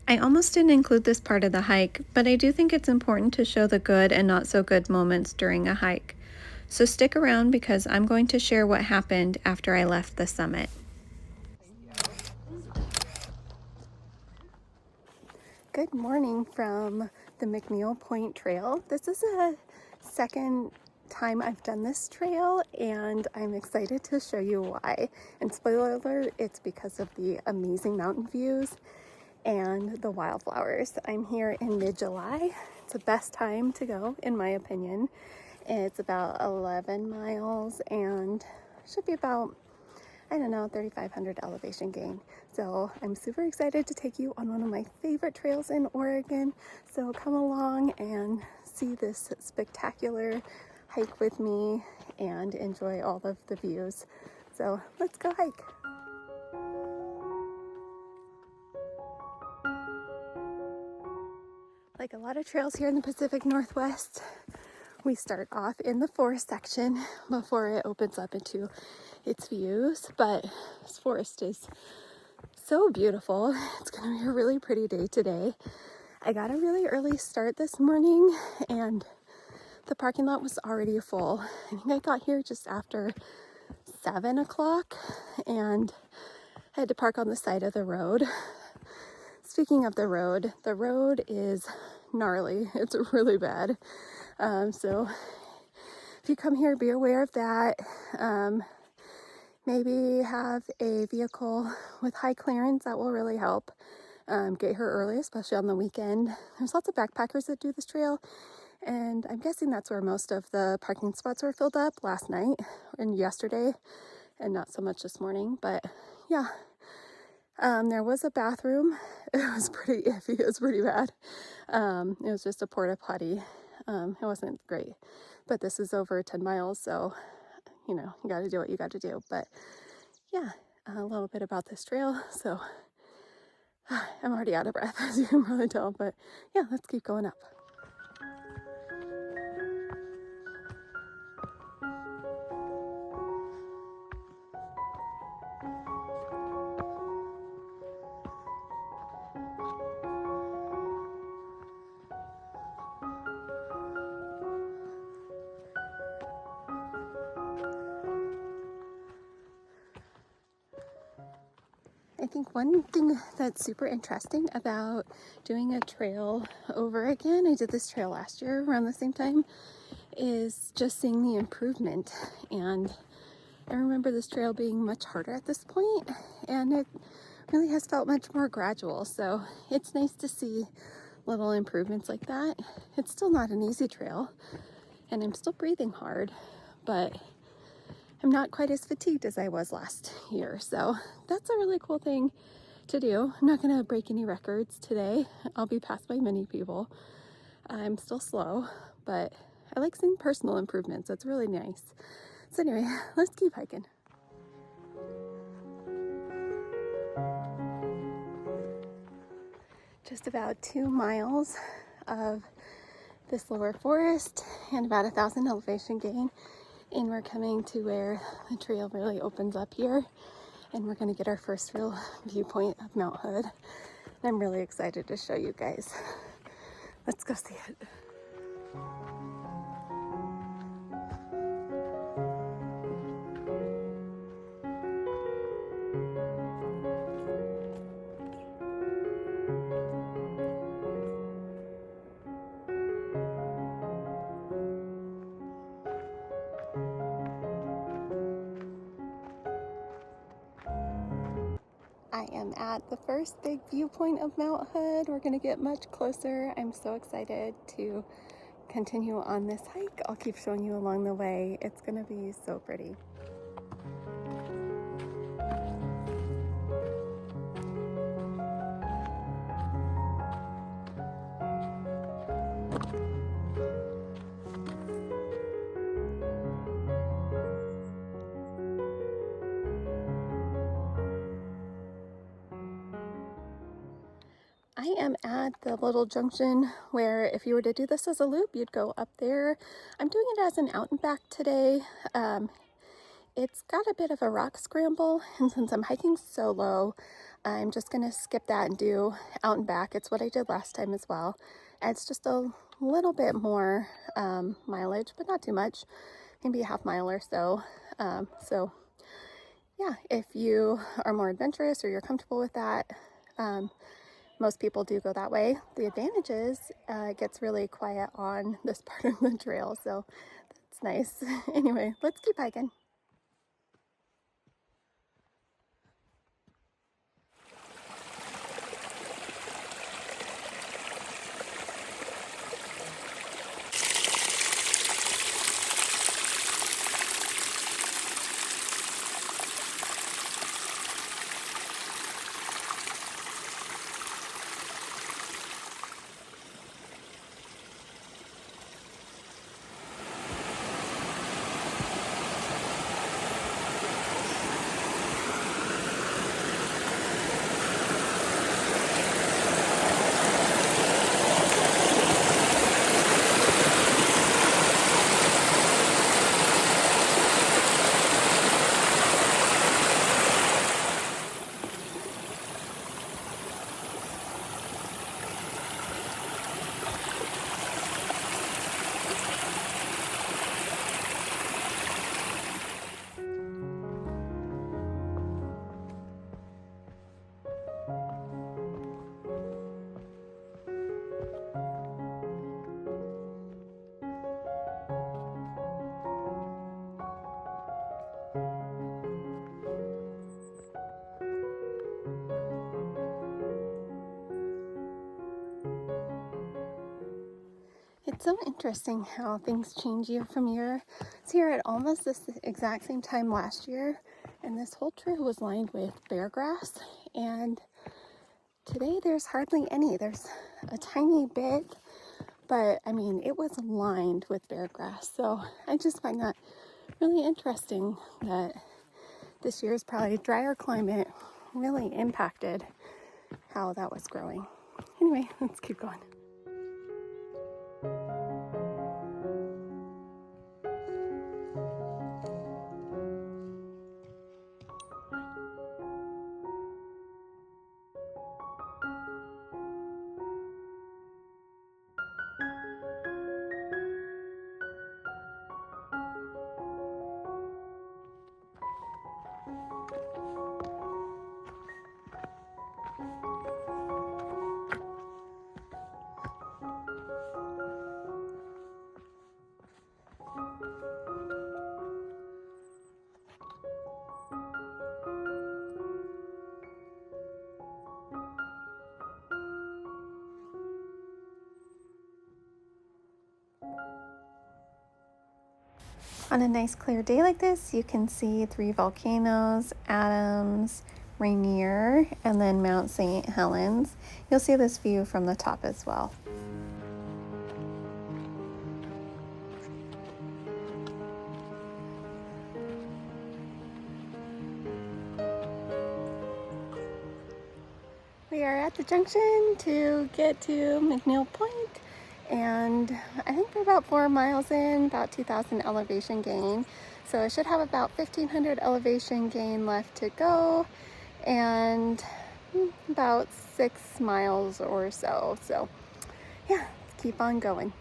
I almost didn't include this part of the hike, but I do think it's important to show the good and not so good moments during a hike. So stick around because I'm going to share what happened after I left the summit. Good morning from the McNeil Point Trail. This is a second time I've done this trail and I'm excited to show you why. And spoiler alert, it's because of the amazing mountain views and the wildflowers. I'm here in mid-July. It's the best time to go in my opinion. It's about 11 miles and should be about, I don't know, 3,500 elevation gain. So I'm super excited to take you on one of my favorite trails in Oregon. So come along and see this spectacular hike with me and enjoy all of the views. So let's go hike. Like a lot of trails here in the Pacific Northwest, we start off in the forest section before it opens up into its views, but this forest is so beautiful. It's gonna be a really pretty day today. I got a really early start this morning and the parking lot was already full. I think I got here just after 7 o'clock and I had to park on the side of the road. Speaking of the road is gnarly. It's really bad. So if you come here, be aware of that. Maybe have a vehicle with high clearance. That will really help. Get here early, especially on the weekend. There's lots of backpackers that do this trail, and I'm guessing that's where most of the parking spots were filled up last night and yesterday, and not so much this morning. But yeah, there was a bathroom. It was pretty iffy. It was pretty bad. It was just a porta potty. It wasn't great, but this is over 10 miles, so you know, you got to do what you got to do. But yeah, a little bit about this trail. So I'm already out of breath, as you can probably tell, but yeah, let's keep going up. I think one thing that's super interesting about doing a trail over again, I did this trail last year around the same time, is just seeing the improvement. And I remember this trail being much harder at this point, and it really has felt much more gradual. So it's nice to see little improvements like that. It's still not an easy trail, and I'm still breathing hard, but I'm not quite as fatigued as I was last year. So that's a really cool thing to do. I'm not gonna break any records today. I'll be passed by many people. I'm still slow, but I like seeing personal improvements. It's really nice. So anyway, let's keep hiking. Just about 2 miles of this lower forest and about 1,000 elevation gain. And we're coming to where the trail really opens up here. And we're gonna get our first real viewpoint of Mount Hood. And I'm really excited to show you guys. Let's go see it. I am at the first big viewpoint of Mount Hood. We're gonna get much closer. I'm so excited to continue on this hike. I'll keep showing you along the way. It's gonna be so pretty. I am at the little junction where if you were to do this as a loop, you'd go up there. I'm doing it as an out and back today. it's got a bit of a rock scramble, and since I'm hiking solo, I'm just gonna skip that and do out and back. It's what I did last time as well. It's just a little bit more mileage, but not too much, maybe a half mile or so. So yeah, if you are more adventurous or you're comfortable with that, most people do go that way. The advantage is it gets really quiet on this part of the trail, so that's nice. Anyway, let's keep hiking. It's so interesting how things change year from year. I was here at almost this exact same time last year, and this whole trail was lined with bear grass, and today there's hardly any. There's a tiny bit, but I mean, it was lined with bear grass. So I just find that really interesting that this year's probably drier climate really impacted how that was growing. Anyway, let's keep going. On a nice clear day like this, you can see 3 volcanoes, Adams, Rainier, and then Mount St. Helens. You'll see this view from the top as well. We are at the junction to get to McNeil Point, and I think we're about 4 miles in, about 2,000 elevation gain. So I should have about 1,500 elevation gain left to go, and about 6 miles or so. So yeah, let's keep on going.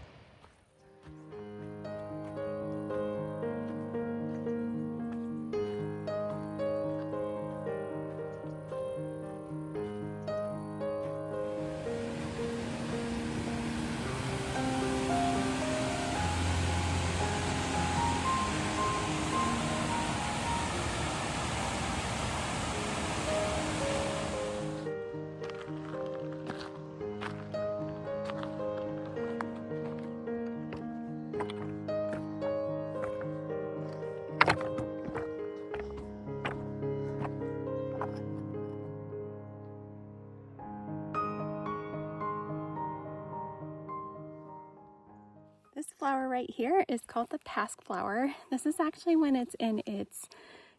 This flower right here is called the pasque flower. This is actually when it's in its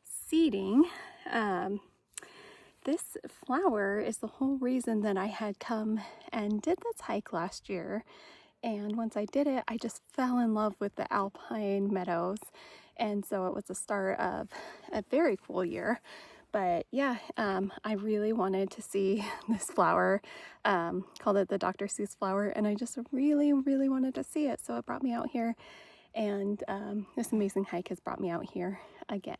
seeding. This flower is the whole reason that I had come and did this hike last year. And once I did it, I just fell in love with the alpine meadows. And so it was the start of a very cool year. But yeah, I really wanted to see this flower, called it the Dr. Seuss flower, and I just really, really wanted to see it. So it brought me out here, and this amazing hike has brought me out here again.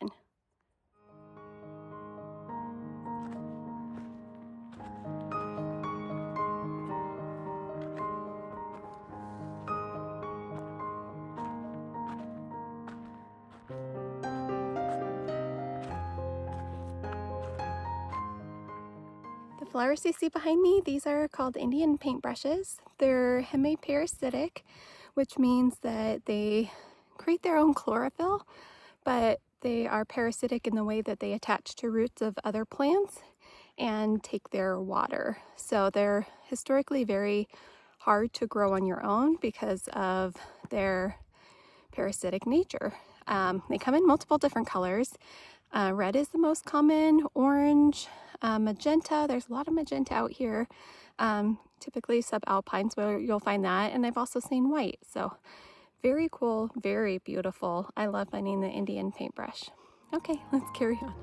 The flowers you see behind me, these are called Indian paintbrushes. They're hemiparasitic, which means that they create their own chlorophyll, but they are parasitic in the way that they attach to roots of other plants and take their water. So they're historically very hard to grow on your own because of their parasitic nature. They come in multiple different colors. Red is the most common, orange, magenta. There's a lot of magenta out here. Typically subalpines where you'll find that, and I've also seen white. So very cool, very beautiful. I love finding the Indian paintbrush. Okay, let's carry on.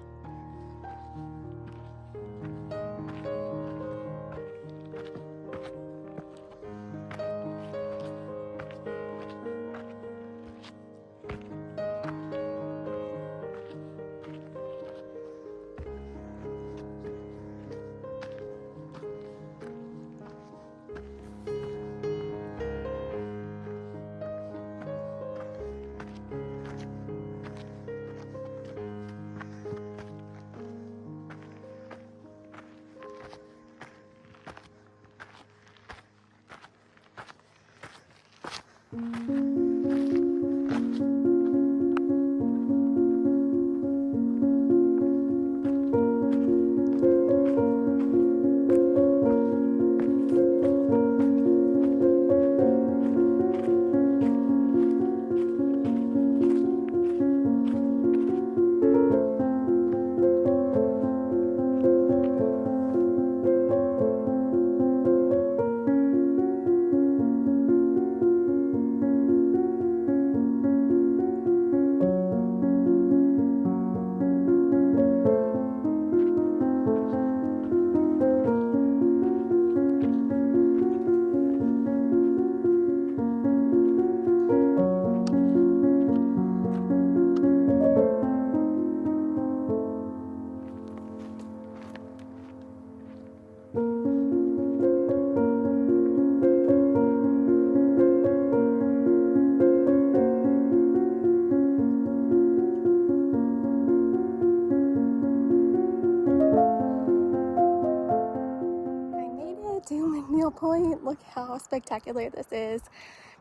To McNeil Point. Look how spectacular this is.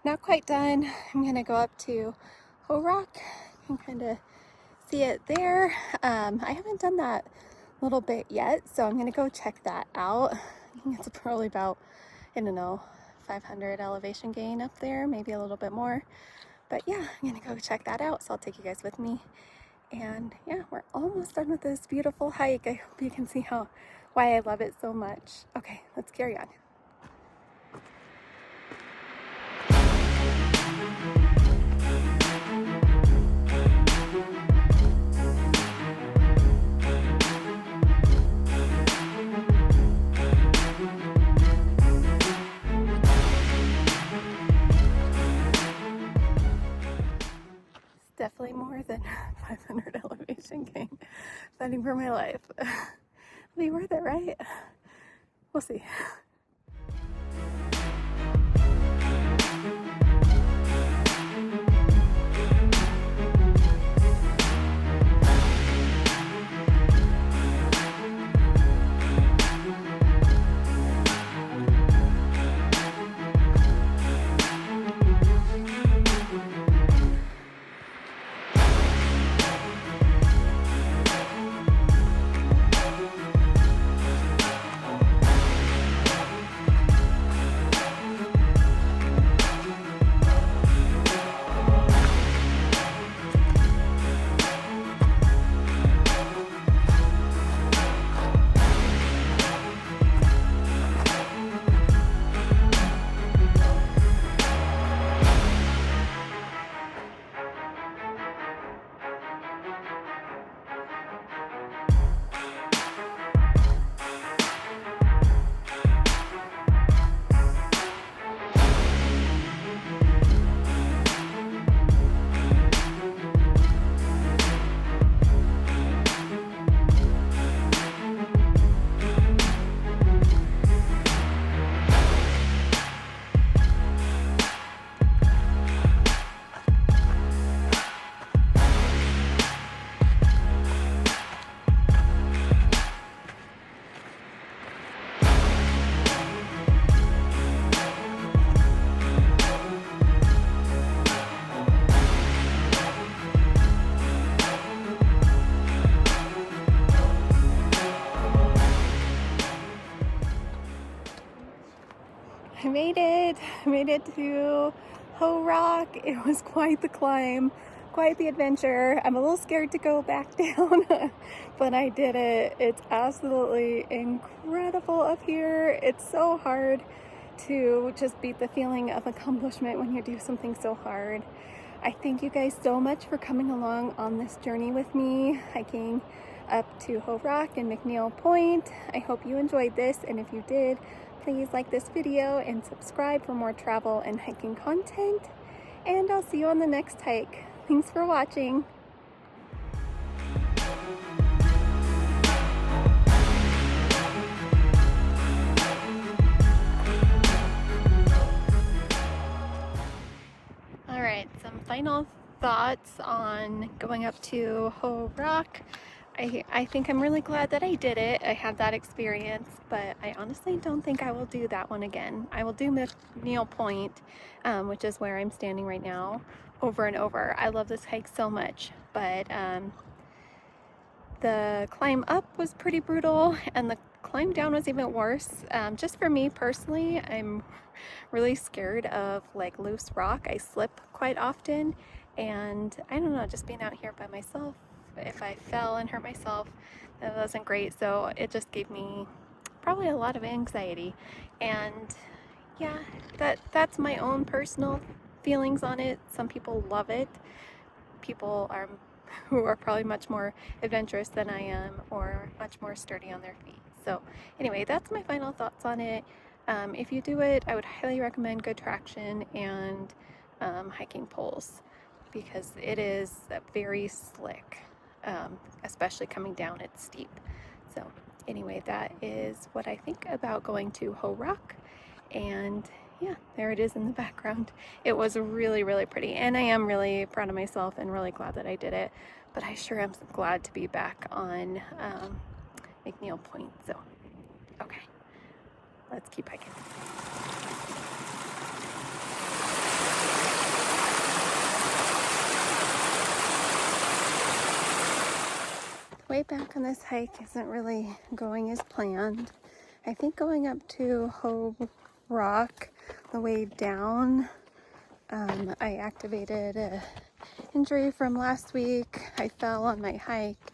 Not quite done. I'm gonna go up to Ho Rock and kind of see it there. I haven't done that little bit yet, so I'm gonna go check that out. I think it's probably about, I don't know, 500 elevation gain up there, maybe a little bit more. But yeah, I'm gonna go check that out, so I'll take you guys with me. And yeah, we're almost done with this beautiful hike. I hope you can see why I love it so much. Okay, let's carry on. Definitely more than 500 elevation gain. Fighting for my life. It'll be worth it, right? We'll see. I made it. I made it to Ho Rock. It was quite the climb, quite the adventure. I'm a little scared to go back down, but I did it. It's absolutely incredible up here. It's so hard to just beat the feeling of accomplishment when you do something so hard. I thank you guys so much for coming along on this journey with me, hiking up to Ho Rock and McNeil Point. I hope you enjoyed this, and if you did, please like this video and subscribe for more travel and hiking content. And I'll see you on the next hike. Thanks for watching. All right, some final thoughts on going up to Ho Rock. I think I'm really glad that I did it. I had that experience, but I honestly don't think I will do that one again. I will do McNeil Point, which is where I'm standing right now, over and over. I love this hike so much, but the climb up was pretty brutal, and the climb down was even worse. Just for me personally, I'm really scared of like loose rock. I slip quite often, and I don't know, just being out here by myself, if I fell and hurt myself, that wasn't great. So it just gave me probably a lot of anxiety. And yeah, that's my own personal feelings on it. Some people love it. People are who are probably much more adventurous than I am, or much more sturdy on their feet. So anyway, that's my final thoughts on it. If you do it, I would highly recommend good traction and hiking poles, because it is very slick, especially coming down, it's steep. So anyway, that is what I think about going to Ho Rock. And yeah, there it is in the background. It was really, really pretty, and I am really proud of myself and really glad that I did it. But I sure am glad to be back on McNeil Point. So okay, let's keep hiking. The way back on this hike isn't really going as planned. I think going up to Ho Rock, the way down, I activated an injury from last week. I fell on my hike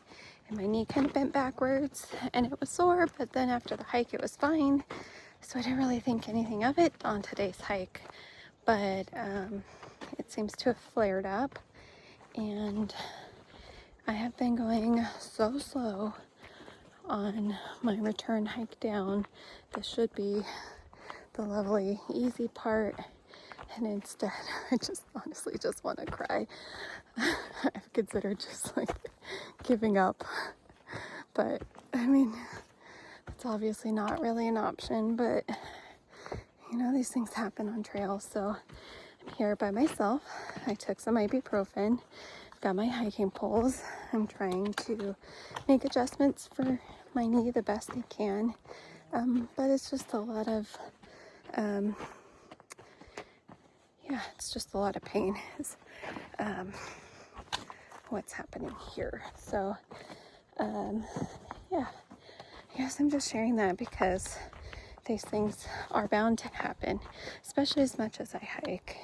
and my knee kind of bent backwards, and it was sore, but then after the hike it was fine. So I didn't really think anything of it on today's hike, but it seems to have flared up, and I have been going so slow on my return hike down. This should be the lovely easy part, and instead I just honestly just want to cry. I've considered just like giving up, but I mean, it's obviously not really an option, but you know, these things happen on trails. So I'm here by myself. I took some ibuprofen, got my hiking poles. I'm trying to make adjustments for my knee the best I can, but it's just a lot of it's just a lot of pain is what's happening here. So yeah, I guess I'm just sharing that because these things are bound to happen, especially as much as I hike.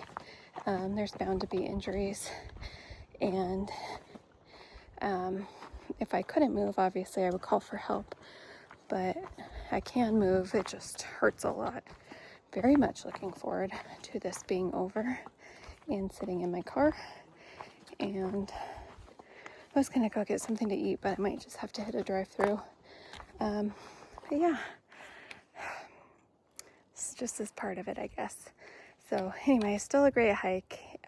There's bound to be injuries, and if I couldn't move, obviously I would call for help, but I can move. It just hurts a lot. Very much looking forward to this being over and sitting in my car. And I was gonna go get something to eat, but I might just have to hit a drive-through. But yeah, it's just as part of it, I guess. So anyway, still a great hike.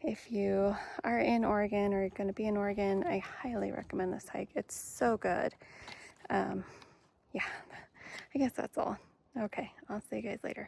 If you are in Oregon or going to be in Oregon, I highly recommend this hike. It's so good. Yeah, I guess that's all. Okay, I'll see you guys later.